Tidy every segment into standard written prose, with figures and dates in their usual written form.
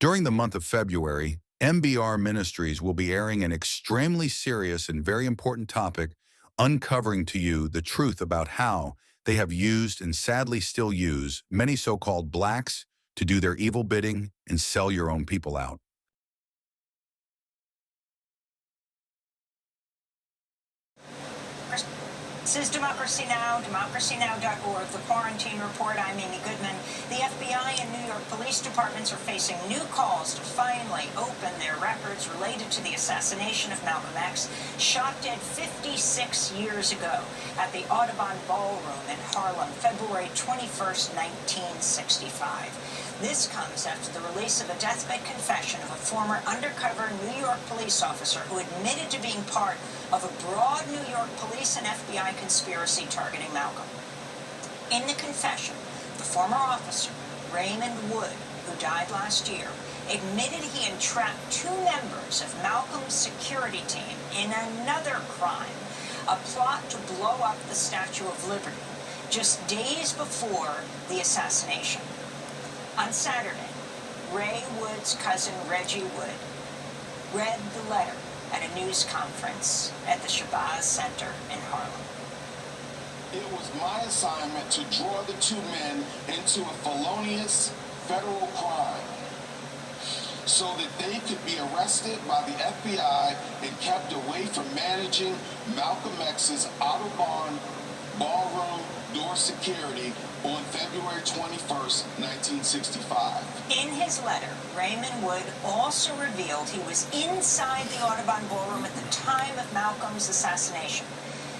During the month of February, MBR Ministries will be airing an extremely serious and very important topic, uncovering to you the truth about how they have used and sadly still use many so-called blacks to do their evil bidding and sell your own people out. This is Democracy Now!, democracynow.org, The Quarantine Report. I'm Amy Goodman. The FBI and New York police departments are facing new calls to finally open their records related to the assassination of Malcolm X, shot dead 56 years ago at the Audubon Ballroom in Harlem, February 21st, 1965. This comes after the release of a deathbed confession of a former undercover New York police officer who admitted to being part of a broad New York police and FBI conspiracy targeting Malcolm. In the confession, the former officer, Raymond Wood, who died last year, admitted he entrapped two members of Malcolm's security team in another crime, a plot to blow up the Statue of Liberty, just days before the assassination. On Saturday, Ray Wood's cousin Reggie Wood read the letter at a news conference at the Shabazz Center in Harlem. It was my assignment to draw the two men into a felonious federal crime so that they could be arrested by the FBI and kept away from managing Malcolm X's Audubon Ballroom door security on February 21st, 1965. In his letter, Raymond Wood also revealed he was inside the Audubon Ballroom at the time of Malcolm's assassination.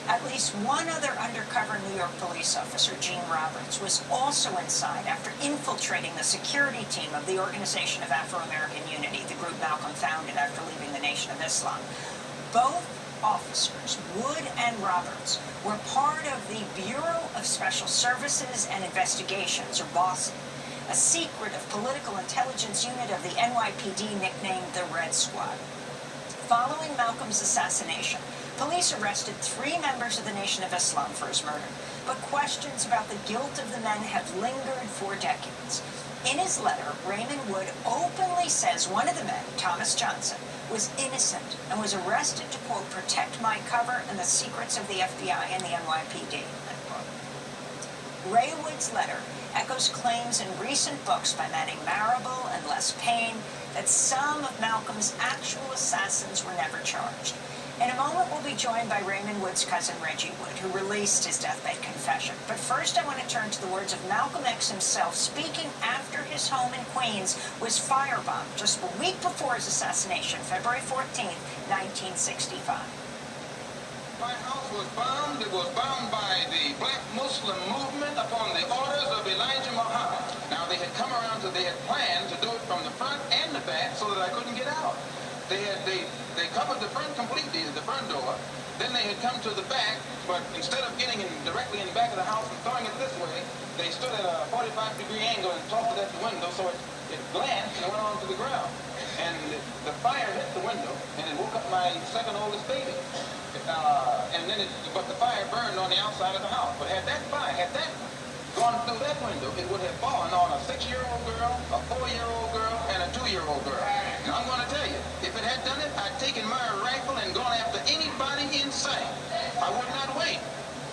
At least one other undercover New York police officer, Gene Roberts, was also inside after infiltrating the security team of the Organization of Afro-American Unity, the group Malcolm founded after leaving the Nation of Islam. Both officers, Wood and Roberts, were part of the Bureau of Special Services and Investigations, or BOSSI, a secretive political intelligence unit of the NYPD nicknamed the Red Squad. Following Malcolm's assassination, police arrested 3 members of the Nation of Islam for his murder, but questions about the guilt of the men have lingered for decades. In his letter, Raymond Wood openly says one of the men, Thomas Johnson, was innocent and was arrested to, quote, protect my cover and the secrets of the FBI and the NYPD, unquote. Ray Wood's letter echoes claims in recent books by Manning Marable and Les Payne that some of Malcolm's actual assassins were never charged. In a moment, we'll be joined by Raymond Wood's cousin Reggie Wood, who released his deathbed confession. But first, I want to turn to the words of Malcolm X himself, speaking after his home in Queens was firebombed just a week before his assassination, February 14th, 1965. My house was bombed. It was bombed by the Black Muslim movement upon the orders of Elijah Muhammad. Now, they had come around, so they had planned to do it from the front and the back so that I couldn't get out. They covered the front completely, the front door. Then they had come to the back, but instead of getting in directly in the back of the house and throwing it this way, they stood at a 45-degree angle and tossed it at the window, so it glanced and went onto the ground. And the fire hit the window, and it woke up my second oldest baby. But the fire burned on the outside of the house. But had that gone through that window, it would have fallen on a 6-year-old girl, a 4-year-old girl, and a 2-year-old girl. Now, I'm going to tell you, if it had done it, I'd taken my rifle and gone after anybody in sight. I would not wait.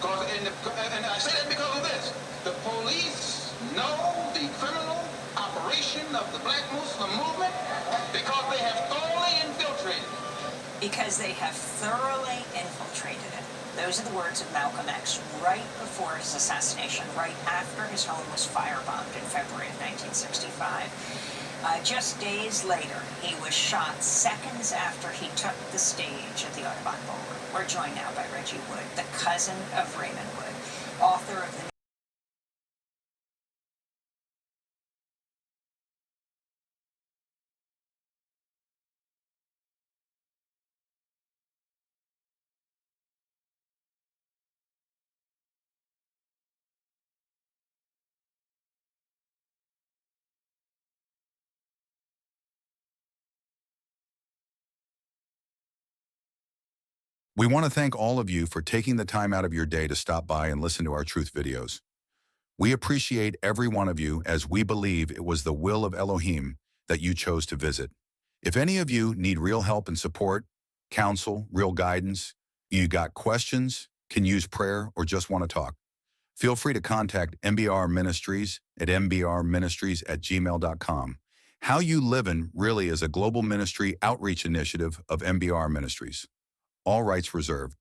And I say that because of this. The police know the criminal operation of the Black Muslim movement because they have thoroughly infiltrated it. Because they have thoroughly infiltrated it. Those are the words of Malcolm X right before his assassination, right after his home was firebombed in February of 1965. Just days later, he was shot seconds after he took the stage at the Audubon Ballroom. We're joined now by Reggie Wood, the cousin of Raymond Wood, author of the We want to thank all of you for taking the time out of your day to stop by and listen to our truth videos. We appreciate every one of you as we believe it was the will of Elohim that you chose to visit. If any of you need real help and support, counsel, real guidance, you got questions, can use prayer, or just want to talk, feel free to contact MBR Ministries at mbrministries@gmail.com. How You Livin' really is a global ministry outreach initiative of MBR Ministries. All rights reserved.